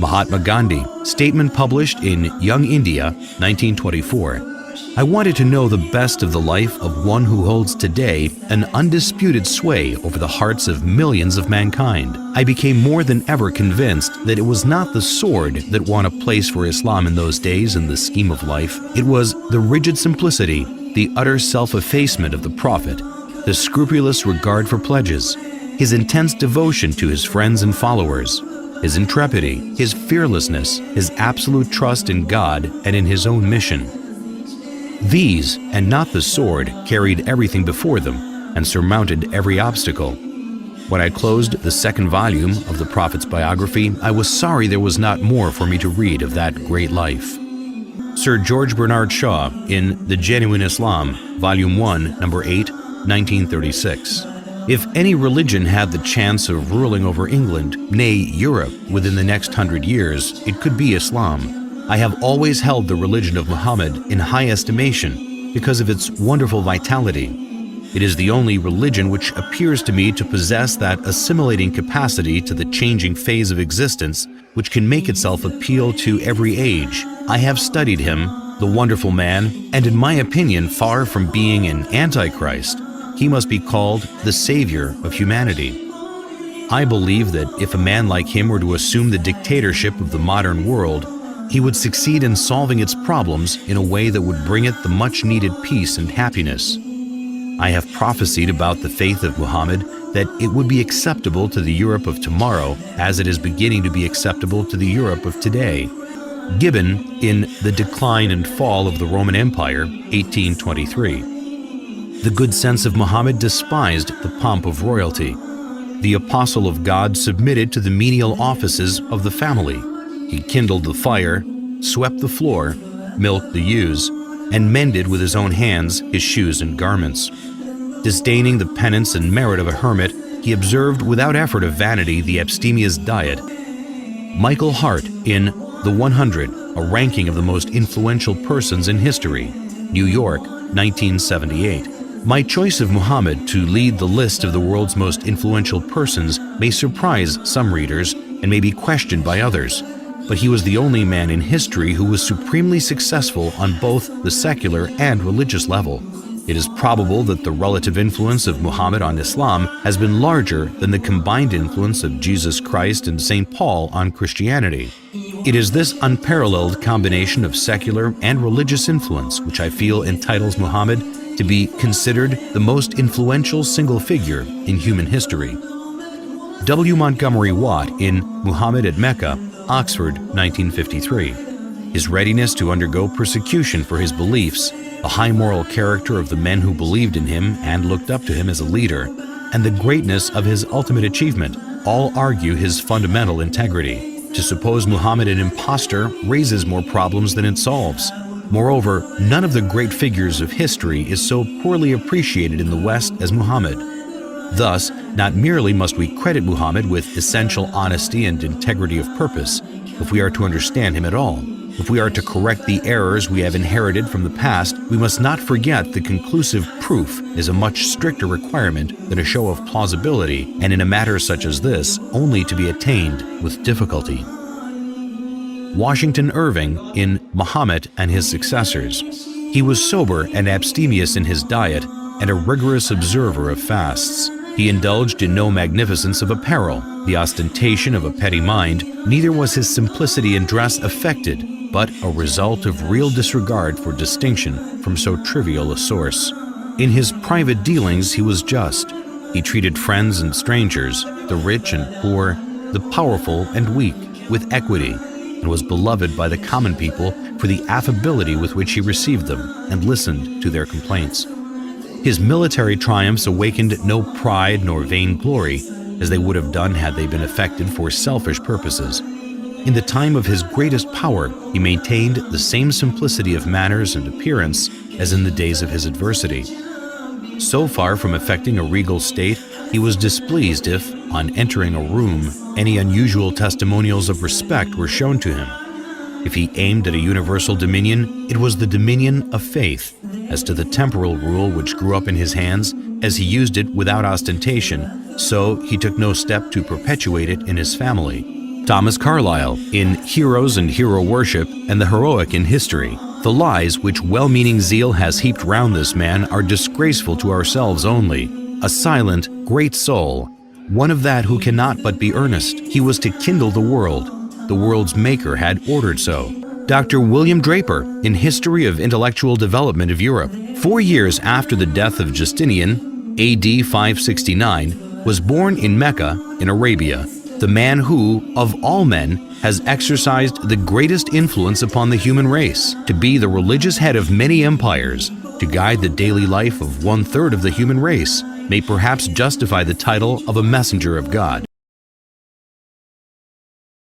Mahatma Gandhi, statement published in Young India, 1924. I wanted to know the best of the life of one who holds today an undisputed sway over the hearts of millions of mankind. I became more than ever convinced that it was not the sword that won a place for Islam in those days in the scheme of life. It was the rigid simplicity, the utter self-effacement of the Prophet, the scrupulous regard for pledges, his intense devotion to his friends and followers, his intrepidity, his fearlessness, his absolute trust in God and in his own mission. These, and not the sword, carried everything before them and surmounted every obstacle. When I closed the second volume of the Prophet's biography, I was sorry there was not more for me to read of that great life. Sir George Bernard Shaw, in The Genuine Islam, Volume 1, Number 8, 1936. If any religion had the chance of ruling over England, nay, Europe, within the next 100 years, it could be Islam. I have always held the religion of Muhammad in high estimation because of its wonderful vitality. It is the only religion which appears to me to possess that assimilating capacity to the changing phase of existence which can make itself appeal to every age. I have studied him, the wonderful man, and in my opinion, far from being an antichrist, he must be called the savior of humanity. I believe that if a man like him were to assume the dictatorship of the modern world, he would succeed in solving its problems in a way that would bring it the much-needed peace and happiness. I have prophesied about the faith of Muhammad that it would be acceptable to the Europe of tomorrow as it is beginning to be acceptable to the Europe of today. Gibbon, in The Decline and Fall of the Roman Empire, 1823. The good sense of Muhammad despised the pomp of royalty. The apostle of God submitted to the menial offices of the family. He kindled the fire, swept the floor, milked the ewes, and mended with his own hands his shoes and garments. Disdaining the penance and merit of a hermit, he observed without effort of vanity the abstemious diet. Michael Hart, in The 100, a ranking of the most influential persons in history, New York, 1978. My choice of Muhammad to lead the list of the world's most influential persons may surprise some readers and may be questioned by others. But he was the only man in history who was supremely successful on both the secular and religious level. It is probable that the relative influence of Muhammad on Islam has been larger than the combined influence of Jesus Christ and St. Paul on Christianity. It is this unparalleled combination of secular and religious influence which I feel entitles Muhammad to be considered the most influential single figure in human history. W. Montgomery Watt, in Muhammad at Mecca, Oxford, 1953. His readiness to undergo persecution for his beliefs, the high moral character of the men who believed in him and looked up to him as a leader, and the greatness of his ultimate achievement all argue his fundamental integrity. To suppose Muhammad an impostor raises more problems than it solves. Moreover, none of the great figures of history is so poorly appreciated in the West as Muhammad. Thus, not merely must we credit Muhammad with essential honesty and integrity of purpose, if we are to understand him at all. If we are to correct the errors we have inherited from the past, we must not forget that conclusive proof is a much stricter requirement than a show of plausibility, and in a matter such as this, only to be attained with difficulty. Washington Irving, in Muhammad and His Successors. He was sober and abstemious in his diet and a rigorous observer of fasts. He indulged in no magnificence of apparel, the ostentation of a petty mind, neither was his simplicity in dress affected, but a result of real disregard for distinction from so trivial a source. In his private dealings he was just. He treated friends and strangers, the rich and poor, the powerful and weak, with equity, and was beloved by the common people for the affability with which he received them and listened to their complaints. His military triumphs awakened no pride nor vainglory, as they would have done had they been effected for selfish purposes. In the time of his greatest power, he maintained the same simplicity of manners and appearance as in the days of his adversity. So far from affecting a regal state, he was displeased if, on entering a room, any unusual testimonials of respect were shown to him. If he aimed at a universal dominion, it was the dominion of faith. As to the temporal rule which grew up in his hands, as he used it without ostentation, so he took no step to perpetuate it in his family. Thomas Carlyle, in Heroes and Hero Worship and the Heroic in History. The lies which well-meaning zeal has heaped round this man are disgraceful to ourselves only. A silent, great soul, one of that who cannot but be earnest. He was to kindle the world. The world's maker had ordered so. Dr. William Draper, in History of Intellectual Development of Europe. 4 years after the death of Justinian, AD 569, was born in Mecca, in Arabia, the man who, of all men, has exercised the greatest influence upon the human race, to be the religious head of many empires, to guide the daily life of 1/3 of the human race, may perhaps justify the title of a messenger of God.